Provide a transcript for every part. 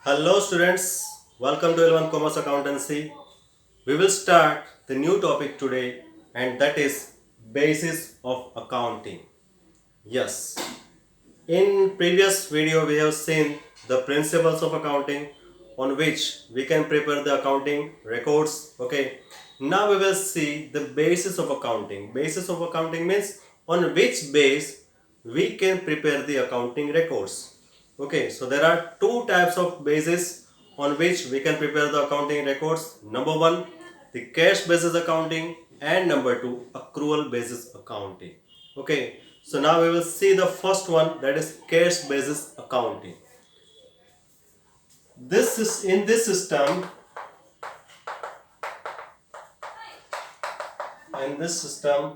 Hello students, welcome to L1 Commerce Accountancy. We will start the new topic today and that is basis of accounting. Yes, in previous video we have seen the principles of accounting on which we can prepare the accounting records. Okay, now we will see the basis of accounting. Basis of accounting means on which base we can prepare the accounting records. Okay, so there are two types of basis on which we can prepare the accounting records. Number one, the cash basis accounting, and number two, accrual basis accounting. Okay, so now we will see the first one, that is cash basis accounting. This is in this system. In this system,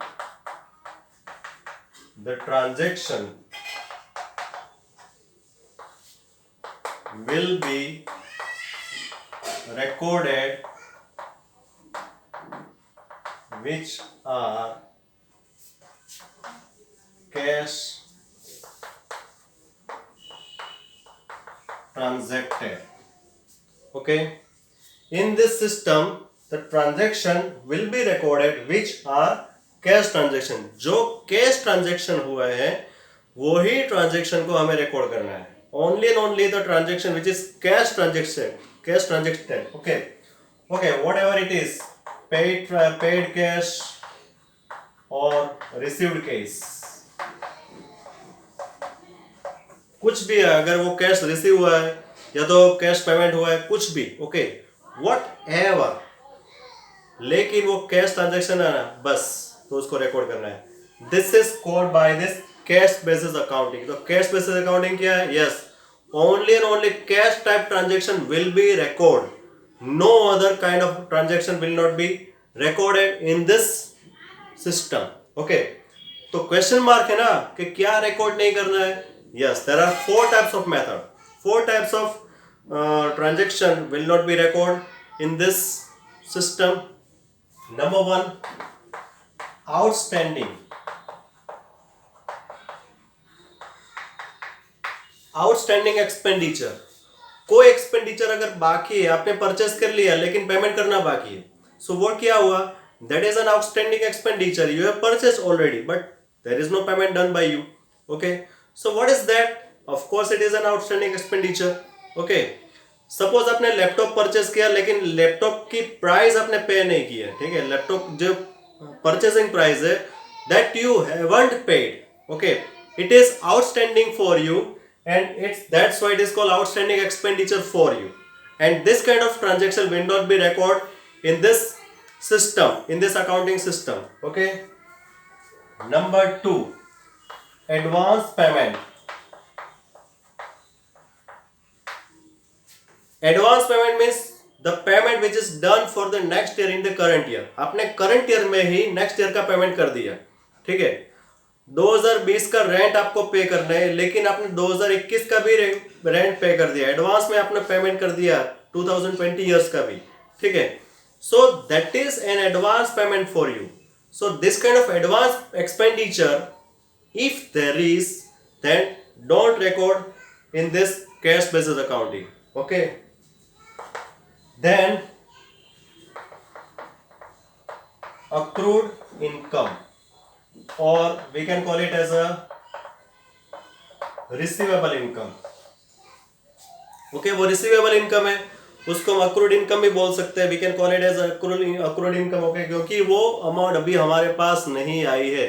the transaction will be recorded which are cash transacted. Okay, in this system the transaction will be recorded which are cash transaction. जो cash transaction हुआ है वही transaction को हमें record करना है. Only and only the transaction which is cash transacted. Okay what ever it is, paid cash और received cash, कुछ भी है, अगर वो कैश रिसीव हुआ है या तो कैश पेमेंट हुआ है, कुछ भी. ओके वॉट एवर, लेकिन वो कैश ट्रांजेक्शन है ना, बस तो उसको रिकॉर्ड करना है. This is called by this cash basis accounting. तो कैश बेसिस अकाउंटिंग क्या है? Yes, only and only cash type transaction will be record. No other kind of transaction will not be recorded in this system. Okay, तो question mark है ना कि क्या record नहीं करना है. Yes, there are four types of method. Four types of transaction will not be recorded in this system. Number one, outstanding. Outstanding expenditure. कोई expenditure अगर बाकी है, आपने परचेस कर लिया लेकिन पेमेंट करना बाकी है, सो वो क्या हुआ? That is an outstanding expenditure. You have purchase already but there is no payment done by you. Okay, so what is that? Of course it is an outstanding expenditure. Okay, suppose आपने laptop purchase किया लेकिन laptop की price आपने पे नहीं किया. ठीक है, लैपटॉप जो परचेसिंग प्राइस है that you haven't paid. Okay, it is outstanding for you and that's why it is called outstanding expenditure for you. And this kind of transaction will not be recorded in this system, in this accounting system. Okay, number two, advance payment. Advance payment means the payment which is done for the next year in the current year. आपने current year में ही next year का payment कर दिया. ठीक है, 2020 का rent आपको पे करना है लेकिन आपने 2021 का भी रेंट पे कर दिया, एडवांस में आपने पेमेंट कर दिया 2020 ईयर्स का भी. ठीक है, so that is an advance payment for you. So this kind of advance expenditure if there is, then don't record in this cash basis accounting. Okay, then accrued income, or we can call it as a receivable income. Okay, वो receivable income है, उसको हम accrued income भी बोल सकते हैं. we can call it as accrued income. okay, क्योंकि वो अमाउंट अभी हमारे पास नहीं आई है.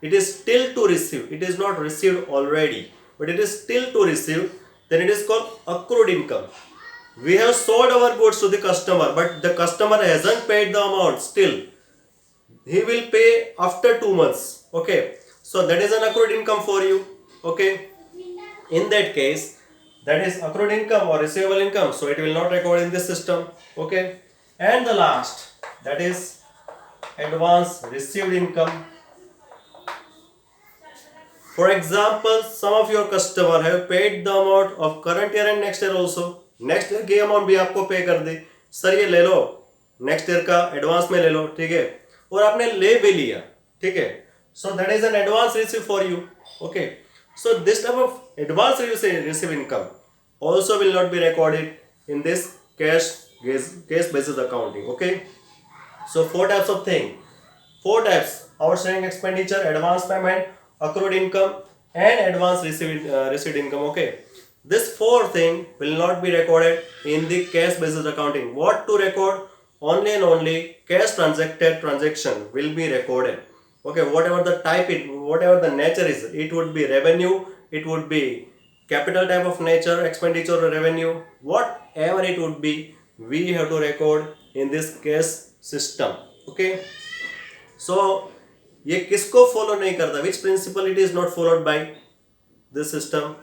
it is still to receive, it is not received already but it is still to receive, then it is called accrued income. we have sold our goods to the customer but the customer hasn't paid the amount still. He will pay after 2 months. Okay, so that is an accrued income for you. Okay, in that case that is accrued income or receivable income, so it will not record in this system. Okay, and the last, that is advance received income. For example, some of your customer have paid the amount of current year and next year also. next year की amount भी आपको पे कर दे, sir ये ले लो, next year का advance में ले लो. ठीक है, और आपने ले भी लिया. ठीक है, so that is an advance receive for you. Okay, so this type of advance receive income also will not be recorded in this cash basis accounting. Okay, so four types of thing, four types: outstanding expenditure, advance payment, accrued income, and advance received income. Okay, this four thing will not be recorded in the cash basis accounting. What to record? Only and only cash transacted transaction will be recorded. Okay, whatever the type it, whatever the nature is, it would be revenue, it would be capital type of nature, expenditure or revenue, whatever it would be, we have to record in this cash system. Okay, so ये किसको follow नहीं करता? Which principle it is not followed by this system?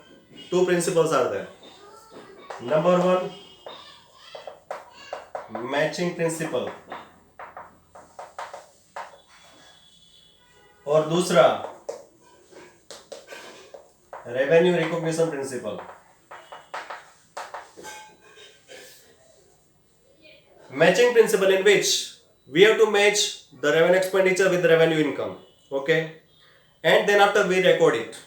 Two principles are there. Number one, matching principle, और दूसरा revenue recognition principle. Matching principle, in which we have to match the revenue expenditure with the revenue income. Okay, and then after we record it.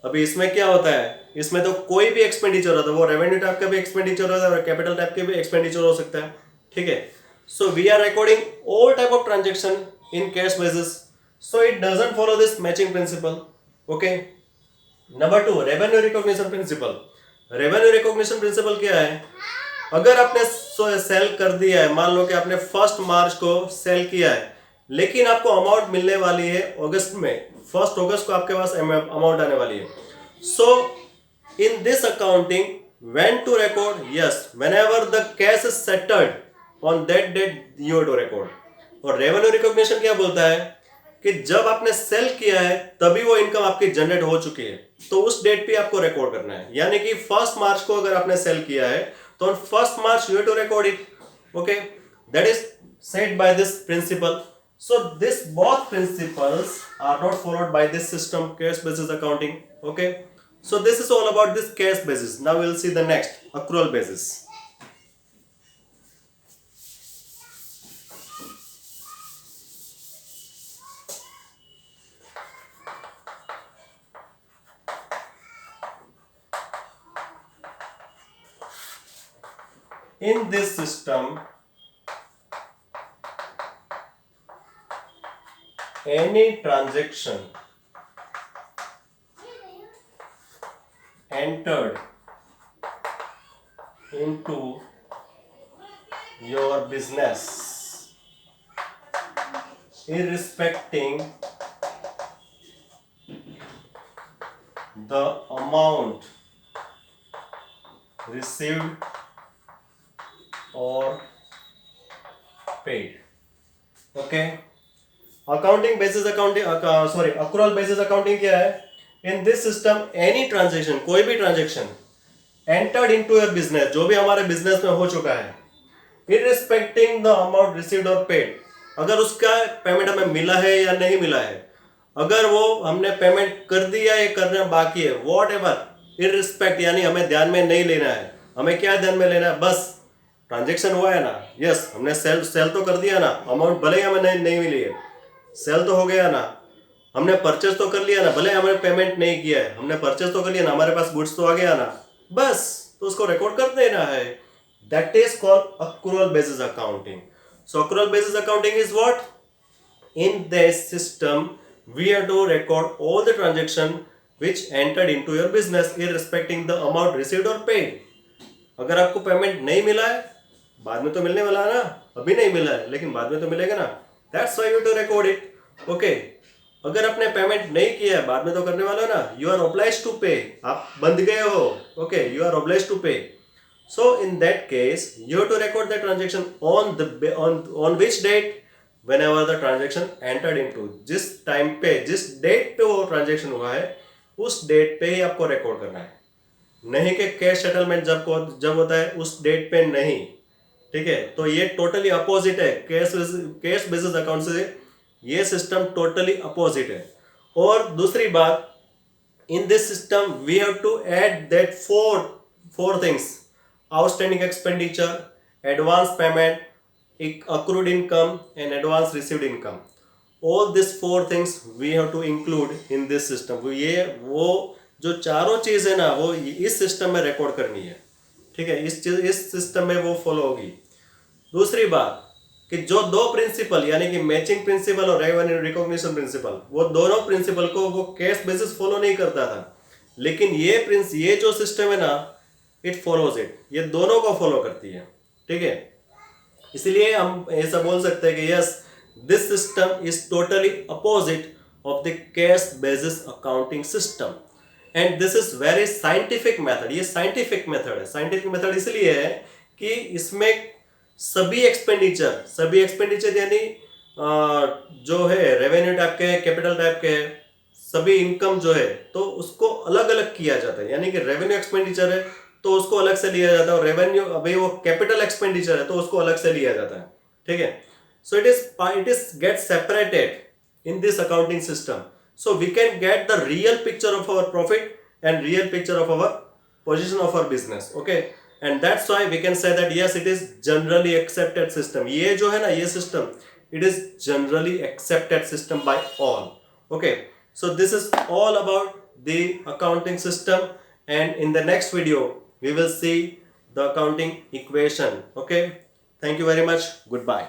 अभी इसमें क्या होता है? इसमें तो कोई भी एक्सपेंडिचर होता है, वो रेवेन्यू टाइप का भी एक्सपेंडिचर होता है और कैपिटल टाइप के भी एक्सपेंडिचर हो सकता है. ठीक है, so we are recording all type of transaction in cash basis, so it doesn't follow this matching principle. Okay, number two, revenue recognition principle. Revenue recognition principle क्या है? अगर आपने सेल कर दिया है, मान लो कि आपने 1 मार्च को सेल किया है, लेकिन आपको अमाउंट मिलने वाली है अगस्त में, 1 अगस्त को आपके पास अमाउंट आने वाली है. So in this accounting when to record? Yes, whenever the cash is settled on that date you have to record. और रेवेन्यू रिकॉग्निशन क्या बोलता है कि जब आपने सेल किया है तभी वो इनकम आपकी जनरेट हो चुकी है, तो उस डेट पे आपको रिकॉर्ड करना है. यानी कि 1 मार्च को अगर आपने सेल किया है तो on 1 March you have to record it. Okay, that is said by this principle. So this both principles are not followed by this system, cash basis accounting. Okay, so this is all about this cash basis. Now we will see the next, accrual basis. In this system, any transaction entered into your business, irrespecting the amount received or paid. Okay, accounting basis accounting, accrual basis accounting क्या है? In this system, any transaction, कोई भी transaction entered into your business, जो भी हमारे business में हो चुका है, irrespecting the amount received or paid, अगर उसका पेमेंट हमें मिला है या नहीं मिला है, अगर वो हमने पेमेंट कर दिया या करना बाकी है, वॉट एवर, irrespect, यानी हमें ध्यान में नहीं लेना है. हमें क्या ध्यान में लेना है? बस ट्रांजेक्शन हुआ है ना, यस, हमने सेल तो कर दिया ना, अमाउंट भले ही हमें नहीं मिली है, सेल तो हो गया ना, हमने परचेज तो कर लिया ना, भले हमने पेमेंट नहीं किया है, हमने परचेज तो कर लिया ना, हमारे पास गुड्स तो आ गया ना, बस तो उसको रिकॉर्ड कर देना है. That is called accrual basis accounting. So accrual basis accounting is what? In this system we have to record all the transaction which entered into your business irrespecting the amount received और paid. अगर आपको payment नहीं मिला है, बाद में तो मिलने वाला है ना, अभी नहीं मिला है लेकिन बाद में तो मिलेगा ना, that's why you to record it. Okay, अगर आपने पेमेंट नहीं किया है, बाद में तो करने वाला है ना, यू आर ऑब्लाइज्ड टू पे, आप बंद गए हो. Okay, you are obliged to pay. So in that case you have to record the transaction on which date? Whenever the transaction entered into, जिस टाइम पे, जिस डेट पे वो ट्रांजैक्शन हुआ है, उस डेट पे ही आपको रिकॉर्ड करना है. नहीं कि कैश सेटलमेंट जब होता है उस डेट पे नहीं. ठीक है, तो ये टोटली अपोजिट है. कैश बेसिस अकाउंट से ये सिस्टम टोटली अपोजिट है. और दूसरी बात, in this system we have to add that four things: outstanding expenditure, advance payment, accrued income and advance received income. All these 4 things we have to include in this system. ये वो जो चारों चीज है ना वो इस सिस्टम में रिकॉर्ड करनी है, ठीक है, इस सिस्टम में वो फॉलो होगी। दूसरी बात कि जो दो प्रिंसिपल यानी कि मैचिंग प्रिंसिपल और रेवेन्यू रिकॉग्निशन प्रिंसिपल, वो दोनों प्रिंसिपल को वो केस बेसिस फॉलो नहीं करता था, लेकिन ये जो सिस्टम है ना इट फॉलोज इट, ये दोनों को फॉलो करती है, ठीक है। इसलिए हम ऐसा बोल सकते हैं कि yes this system is totally opposite of the case basis accounting system and this is very scientific method. ये साइंटिफिक मेथड है। साइंटिफिक मेथड इसलिए है कि इसमें सभी एक्सपेंडिचर यानी जो है रेवेन्यू टाइप के है, कैपिटल टाइप के है, सभी इनकम जो है तो उसको अलग अलग किया जाता है। यानी कि रेवेन्यू एक्सपेंडिचर है तो उसको अलग से लिया जाता है, और रेवेन्यू अभी वो कैपिटल एक्सपेंडिचर है तो उसको अलग से लिया जाता है, ठीक है। So it is get separated in this accounting system, so we can get the real picture of our profit and real picture of our position of our business, okay, and that's why we can say that yes it is generally accepted system। ये जो है ना ये system it is generally accepted system by all, okay। So this is all about the accounting system, and in the next video we will see the accounting equation, okay। Thank you very much, goodbye।